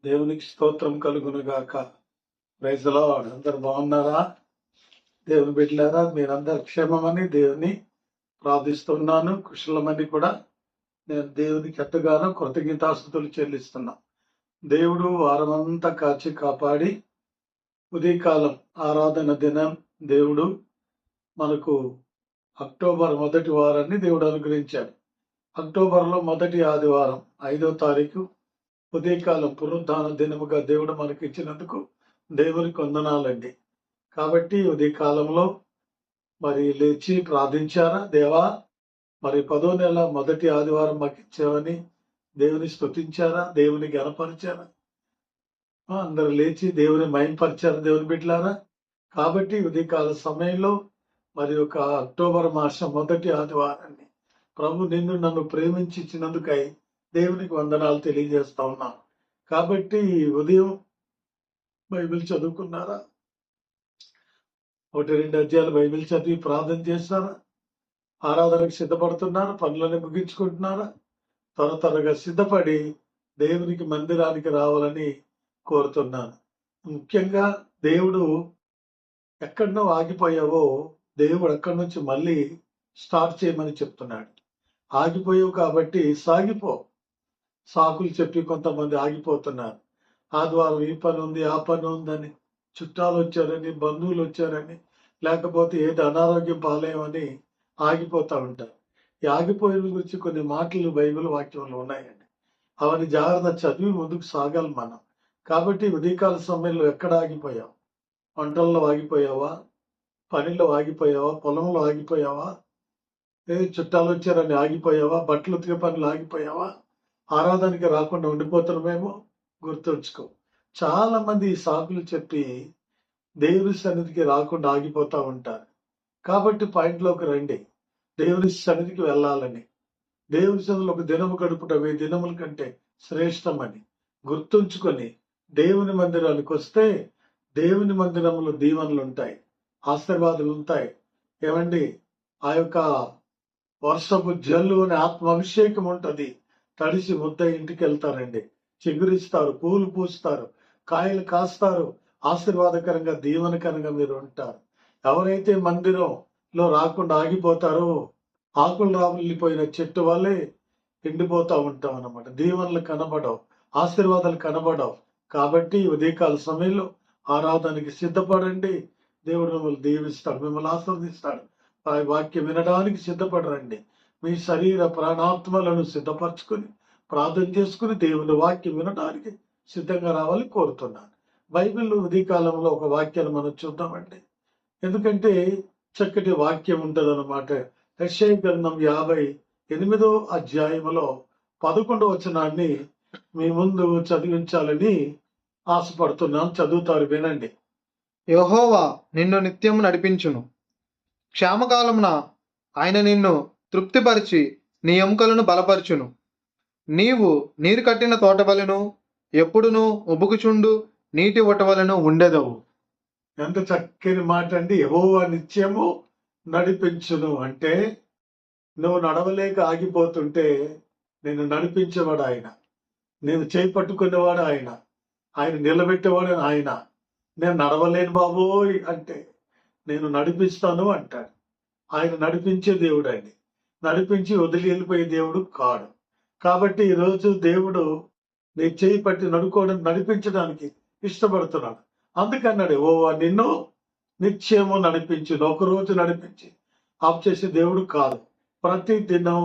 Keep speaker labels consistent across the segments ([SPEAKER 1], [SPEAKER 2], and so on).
[SPEAKER 1] దేవునికి స్తోత్రం కలుగును గాక. Praise the Lord. అందరు బాగున్నారా? దేవుని బిడ్డలారా, మీరందరు క్షేమమని దేవుని ప్రార్థిస్తున్నాను. కుశలమని కూడా నేను దేవునికి ఎంతగానో కృతజ్ఞతాస్తుతులు చెల్లిస్తున్నా. దేవుడు వారమంతా కాచి కాపాడి ఉదయకాలం ఆరాధన దినం దేవుడు మనకు అక్టోబర్ మొదటి వారాన్ని దేవుడు అనుగ్రహించాడు. అక్టోబర్లో మొదటి ఆదివారం 5వ తారీఖు ఉదయకాలం పునరుద్ధాన దినముగా దేవుడు మనకి ఇచ్చినందుకు దేవునికి వందనాలండి. కాబట్టి ఉదయకాలంలో మరి లేచి ప్రార్థించారా? దేవా, మరి 10వ నెల మొదటి ఆదివారం మాకు ఇచ్చావని దేవుని స్తుతించారా? దేవుని గణపరిచారా? అందరు లేచి దేవుని మహిమపరిచారా దేవుని బిడ్డలారా? కాబట్టి ఉదయకాల సమయంలో మరి ఒక అక్టోబర్ మాసం మొదటి ఆదివారాన్ని ప్రభు నిన్ను నన్ను ప్రేమించి ఇచ్చినందుకై దేవునికి వందనాలు తెలియజేస్తా ఉన్నాను. కాబట్టి ఉదయం బైబిల్ చదువుకున్నారా? 1-2 అధ్యాయాలు బైబిల్ చదివి ప్రార్థన చేస్తారా? ఆరాధనకు సిద్ధపడుతున్నారా? పనులను ముగించుకుంటున్నారా? త్వరగా సిద్ధపడి దేవునికి మందిరానికి రావాలని కోరుతున్నాను. ముఖ్యంగా దేవుడు ఎక్కడనో ఆగిపోయావో దేవుడు అక్కడి నుంచి మళ్ళీ స్టార్ట్ చేయమని చెప్తున్నాడు. ఆగిపోయావు కాబట్టి సాగిపో. సాకులు చెప్పి కొంతమంది ఆగిపోతున్నారు. ఆదివారం ఈ పని ఉంది, ఆ పని ఉందని, చుట్టాలు వచ్చారని, బంధువులు వచ్చారని, లేకపోతే ఏది అనారోగ్యం పాలేమని ఆగిపోతా ఉంటారు. ఈ ఆగిపోయిన గురించి కొన్ని మాటలు బైబిల్ వాక్యంలో ఉన్నాయండి. అవన్నీ జాగ్రత్త చదివి ముందుకు సాగాలి మనం. కాబట్టి ఉదయకాల సమయంలో ఎక్కడ ఆగిపోయావు? వంటల్లో ఆగిపోయావా? పనిలో ఆగిపోయావా? పొలంలో ఆగిపోయావా? చుట్టాలు వచ్చారని ఆగిపోయావా? బట్టలు ఉతికే పనులు ఆగిపోయావా? ఆరాధనకి రాకుండా ఉండిపోతున్నామేమో గుర్తుంచుకో. చాలా మంది ఈ సాకులు చెప్పి దేవుని సన్నిధికి రాకుండా ఆగిపోతా ఉంటారు. కాబట్టి పాయింట్లోకి రండి. దేవుని సన్నిధికి వెళ్ళాలని, దేవుని సన్నిధిలో ఒక దినము గడుపుట 1000 దినముల కంటే శ్రేష్టమని గుర్తుంచుకొని దేవుని మందిరానికి వస్తే దేవుని మందిరంలో దీవెనలు ఉంటాయి, ఆశీర్వాదాలు ఉంటాయి. ఏమండి, ఆ యొక్క వర్షపు జల్లు అనే ఆత్మ అభిషేకం ఉంటుంది. తడిసి ముద్ద ఇంటికి వెళ్తారండి. చిగురిస్తారు, పూలు పూస్తారు, కాయలు కాస్తారు. ఆశీర్వాదకరంగా దీవెనకరంగా మీరు ఉంటారు. ఎవరైతే మందిరంలో రాకుండా ఆగిపోతారో ఆకులు రాలిపోయిన చెట్టు వల్లే ఎండిపోతా ఉంటాం అన్నమాట. దీవెనలు కనబడవు, ఆశీర్వాదాలు కనబడవు. కాబట్టి ఉదయకాల సమయంలో ఆరాధనకి సిద్ధపడండి. దేవుడు మిమ్మల్ని దీవిస్తాడు, మిమ్మల్ని ఆశీర్వదిస్తాడు. ఆ వాక్యం వినడానికి సిద్ధపడరండి. మీ శరీర ప్రాణాత్మలను సిద్ధపరచుకుని ప్రార్థన చేసుకుని దేవుని వాక్యం వినడానికి సిద్ధంగా రావాలని కోరుతున్నాను. బైబిల్లో ఉదయకాలంలో ఒక వాక్యాన్ని మనం చూద్దామండి. ఎందుకంటే చక్కటి వాక్యం ఉంటుంది అన్నమాట. యెషయా గ్రంథం 58వ అధ్యాయంలో 11వ వచనాన్ని మీ ముందు చదివించాలని ఆశపడుతున్నాను. చదువుతారు, వినండి.
[SPEAKER 2] యెహోవా నిన్ను నిత్యము నడిపించును. క్షేమకాలమున ఆయన నిన్ను తృప్తిపరిచి నీ ఎముకలను బలపరచును. నీవు నీరు కట్టిన తోటవలెను, ఎప్పుడును ఉబుకుచుండు నీటి ఒటవలను ఉండెదవు.
[SPEAKER 1] ఎంత చక్కని మాట అండి. యెహోవా నిత్యము నడిపించును అంటే నువ్వు నడవలేక ఆగిపోతుంటే నేను నడిపించేవాడు ఆయన, నేను చేయి పట్టుకునేవాడు ఆయన, ఆయన నిలబెట్టేవాడు ఆయన. నేను నడవలేను బాబోయ్ అంటే నేను నడిపిస్తాను అంటాడు. ఆయన నడిపించే దేవుడు అండి. నడిపించి వదిలి వెళ్ళిపోయే దేవుడు కాడు. కాబట్టి ఈరోజు దేవుడు నీ చేయి పట్టి నడిపించడానికి ఇష్టపడుతున్నాడు. అందుకన్నాడు, ఓవా నిన్ను నిత్యము నడిపించును. ఒకరోజు నడిపించి ఆఫ్ చేసే దేవుడు కాదు. ప్రతి దినం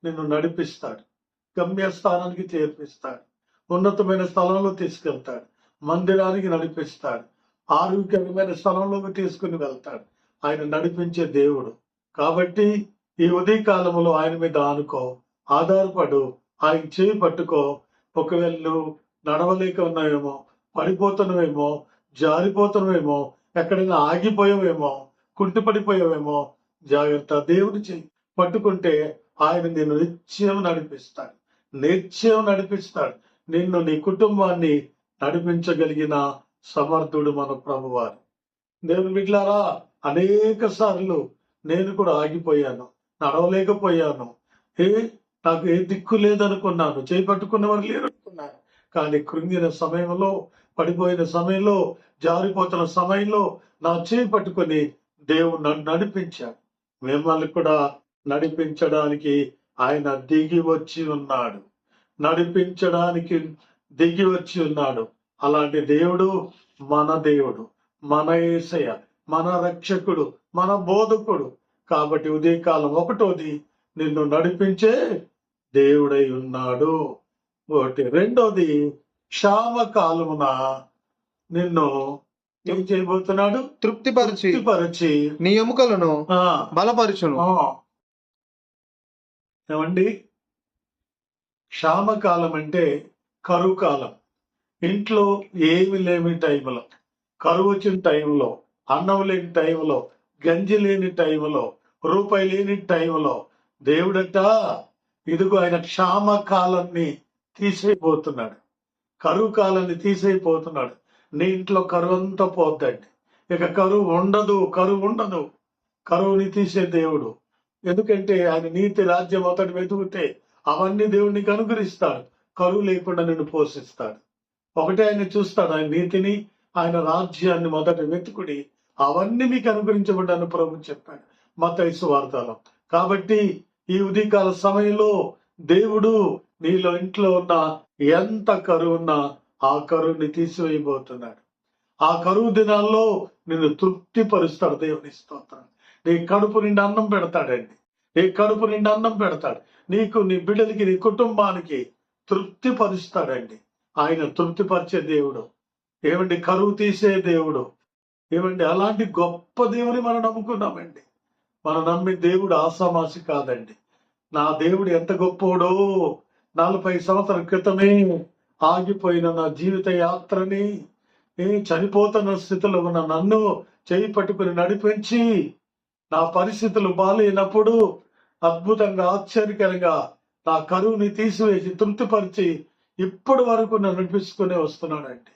[SPEAKER 1] నిన్ను నడిపిస్తాడు, గమ్యస్థానానికి చేర్పిస్తాడు, ఉన్నతమైన స్థలంలో తీసుకెళ్తాడు, మందిరానికి నడిపిస్తాడు, ఆరోగ్యకరమైన స్థలంలోకి తీసుకుని వెళ్తాడు. ఆయన నడిపించే దేవుడు. కాబట్టి ఈ ఉదయకాలంలో ఆయన మీద ఆనుకో, ఆధారపడు, ఆయన చేయి పట్టుకో. ఒకవేళ నువ్వు నడవలేక ఉన్నావేమో, పడిపోతున్నావేమో, జారిపోతున్నావేమో, ఎక్కడైనా ఆగిపోయావేమో, కుంటిపడిపోయావేమో, జాగ్రత్త. దేవుని చేయి పట్టుకుంటే ఆయన నిన్ను నిత్యం నడిపిస్తాడు, నిత్యం నడిపిస్తాడు. నిన్ను, నీ కుటుంబాన్ని నడిపించగలిగిన సమర్థుడు మన ప్రభువారు. దేవుని బిడ్డలారా, అనేక సార్లు నేను కూడా ఆగిపోయాను, నడవలేకపోయాను. నాకు ఏ దిక్కు లేదనుకున్నాను, చేపట్టుకున్న వారు లేరనుకున్నాను. కానీ కృంగిన సమయంలో, పడిపోయిన సమయంలో, జారిపోతున్న సమయంలో నా చేయి పట్టుకొని దేవుడు నన్ను నడిపించాడు. మిమ్మల్ని కూడా నడిపించడానికి ఆయన దిగి వచ్చి ఉన్నాడు. నడిపించడానికి దిగి వచ్చి ఉన్నాడు. అలాంటి దేవుడు మన యేసయ్య, మన రక్షకుడు, మన బోధకుడు. కాబట్టి ఉదయకాలం ఒకటోది నిన్ను నడిపించే దేవుడై ఉన్నాడు. ఒకటి. రెండోది, క్షామకాలమున నిన్ను ఏం చేయబోతున్నాడు? తృప్తిపరిచి
[SPEAKER 2] నీ ఎముకలను
[SPEAKER 1] ఆ,
[SPEAKER 2] బలపరచును.
[SPEAKER 1] ఆ. ఏమండి, క్షామకాలం అంటే కరువు కాలం. ఇంట్లో ఏమి లేని టైంలో, కరువు వచ్చిన టైంలో, అన్నం లేని టైంలో, గంజి లేని టైంలో, రూపాయి లేని టైంలో దేవుడట ఇదిగో ఆయన క్షామకాలాన్ని తీసేయబోతున్నాడు. కరువు కాలాన్ని తీసేయబోతున్నాడు. నీ ఇంట్లో కరువు అంతా పోద్దండి. ఇక కరువు ఉండదు. కరువుని తీసే దేవుడు. ఎందుకంటే ఆయన నీతి రాజ్యం అతడు వెతుకుతే అవన్నీ దేవుడు నీకు అనుగ్రహిస్తాడు. కరువు లేకుండా నిన్ను పోషిస్తాడు. ఒకటే ఆయన చూస్తాడు, ఆయన నీతిని, ఆయన రాజ్యాన్ని మొదట వెతుకుడి, అవన్నీ మీకు అనుగ్రహించబడ్డాను ప్రభు చెప్పాడు మత్తయి సువార్తలో. కాబట్టి ఈ ఉదయకాల సమయంలో దేవుడు నీలో ఇంట్లో ఉన్న ఎంత కరువు ఉన్నా ఆ కరువుని తీసివేయబోతున్నాడు. ఆ కరువు దినాల్లో నిన్ను తృప్తిపరుస్తాడు. దేవుని స్తోత్రం. నీ కడుపు నిండా అన్నం పెడతాడండి. నీ కడుపు నిండా అన్నం పెడతాడు. నీకు, నీ బిడ్డలకి, నీ కుటుంబానికి తృప్తిపరుస్తాడండి. ఆయన తృప్తిపరిచే దేవుడు. ఏమండి, కరువు తీసే దేవుడు. ఏమండి, అలాంటి గొప్ప దేవుని మనం నమ్ముకున్నామండి. మనం నమ్మి దేవుడు ఆసామాసి కాదండి. నా దేవుడు ఎంత గొప్పోడో, 40 సంవత్సరాల క్రితమే ఆగిపోయిన నా జీవిత యాత్రని, చనిపోతున్న స్థితిలో ఉన్న నన్ను చేయి పట్టుకుని నడిపించి, నా పరిస్థితులు బాలేనప్పుడు అద్భుతంగా, ఆశ్చర్యకరంగా నా కరువుని తీసివేసి తృప్తిపరిచి ఇప్పటి వరకు నన్ను నడిపిస్తూనే వస్తున్నాడండి.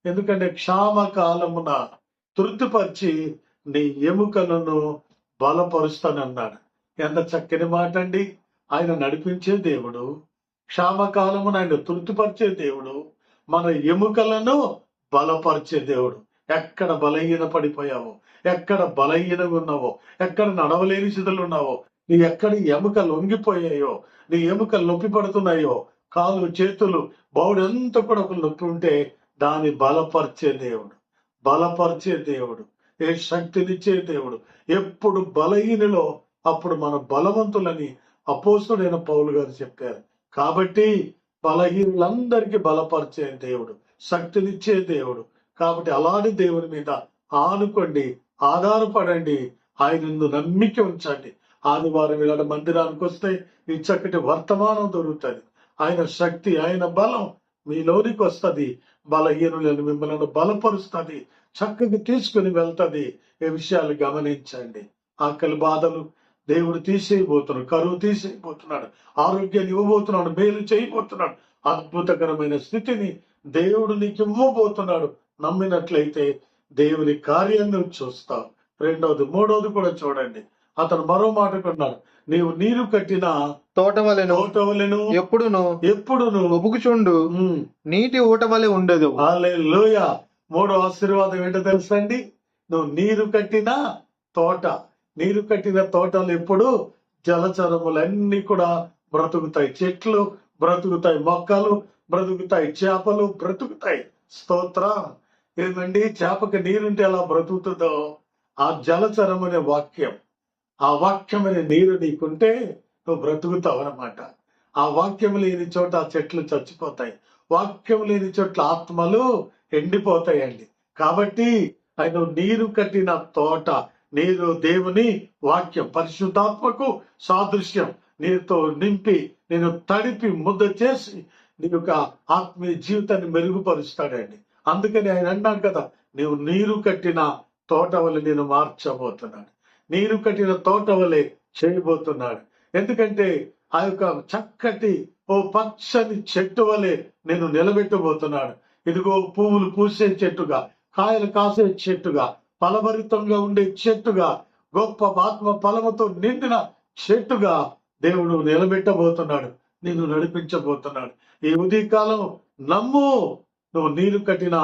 [SPEAKER 1] ఎందుకంటే క్షామకాలమున తృప్తిపరిచి నీ ఎముకలను బలపరుస్తానన్నాడు. ఎంత చక్కని మాట అండి. ఆయన నడిపించే దేవుడు, క్షామకాలమున ఆయన తృప్తిపరిచే దేవుడు, మన ఎముకలను బలపరిచే దేవుడు. ఎక్కడ బలహీన పడిపోయావో, ఎక్కడ బలహీనంగా ఉన్నావో, ఎక్కడ నడవలేని స్థితిలో ఉన్నావో, నీ ఎక్కడ ఎముకలు లొంగిపోయాయో, నీ ఎముకలు నొప్పి పడుతున్నాయో, కాళ్ళు, చేతులు, బౌడంతా కూడా ఒక నొప్పి ఉంటే దాన్ని బలపరిచే దేవుడు, ఏ శక్తినిచ్చే దేవుడు. ఎప్పుడు బలహీనలో అప్పుడు మన బలవంతులని అపోస్తుడైన పౌలు గారు చెప్పారు. కాబట్టి బలహీనులందరికీ బలపరిచే దేవుడు, శక్తినిచ్చే దేవుడు. కాబట్టి అలాంటి దేవుని మీద ఆనుకోండి, ఆధారపడండి, ఆయన నమ్మిక ఉంచండి. ఆదివారం ఇలాంటి మందిరానికి వస్తే ఈ చక్కటి వర్తమానం దొరుకుతుంది. ఆయన శక్తి, ఆయన బలం మీలోనికి వస్తుంది. బలహీనులను మిమ్మల్ని బలపరుస్తుంది, చక్కగా తీసుకుని వెళ్తుంది. ఈ విషయాలు గమనించండి. ఆకలి బాధలు దేవుడు తీసేయబోతున్నాడు, కరువు తీసేయబోతున్నాడు, ఆరోగ్యాన్ని ఇవ్వబోతున్నాడు, మేలు చేయబోతున్నాడు, అద్భుతకరమైన స్థితిని దేవుడు నీకు ఇవ్వబోతున్నాడు. నమ్మినట్లయితే దేవుని కార్యాన్ని చూస్తావు. రెండవది, మూడవది కూడా చూడండి. అతను మరో మాట కొన్నాడు, నీవు నీరు కట్టిన తోటవలెను ఎప్పుడును
[SPEAKER 2] ఒబుకుచుండు నీటి ఊట వలె ఉండదు.
[SPEAKER 1] హల్లెలూయా. మూడో ఆశీర్వాదం ఏంటో తెలుసండి? నువ్వు నీరు కట్టిన తోటలు ఎప్పుడు జలచరములన్నీ కూడా బ్రతుకుతాయి. చెట్లు బ్రతుకుతాయి, మొక్కలు బ్రతుకుతాయి, చేపలు బ్రతుకుతాయి. స్తోత్రం. ఏమండి, చేపకి నీరుంటే ఎలా బ్రతుకుతుందో ఆ జలచరం అనే వాక్యం, ఆ వాక్యం అనే నీరు నీకుంటే నువ్వు బ్రతుకుతావు అన్నమాట. ఆ వాక్యం లేని చోట ఆ చెట్లు చచ్చిపోతాయి. వాక్యం లేని చోట్ల ఆత్మలు ఎండిపోతాయండి. కాబట్టి ఆయన నీరు కట్టిన తోట, నీరు దేవుని వాక్యం, పరిశుద్ధాత్మకు సాదృశ్యం. నీతో నింపి, నేను తడిపి ముద్ద చేసి నీ యొక్క ఆత్మీయ జీవితాన్ని మెరుగుపరుస్తాడండి. అందుకని ఆయన అన్నాడు కదా, నీవు నీరు కట్టిన తోట వలె నేను మార్చబోతున్నాడు, నీరు కట్టిన తోట వలె చేయబోతున్నాడు. ఎందుకంటే ఆ యొక్క చక్కటి పచ్చని చెట్టు వలె నేను నిలబెట్టబోతున్నాడు. ఇదిగో పువ్వులు పూసే చెట్టుగా, కాయలు కాసే చెట్టుగా, ఫలభరితంగా ఉండే చెట్టుగా, గొప్ప ఆత్మ ఫలముతో నిండిన చెట్టుగా దేవుడు నిలబెట్టబోతున్నాడు. నిన్ను నడిపించబోతున్నాడు. ఈ ఉదయకాలం నమ్ము, నువ్వు నీరు కట్టిన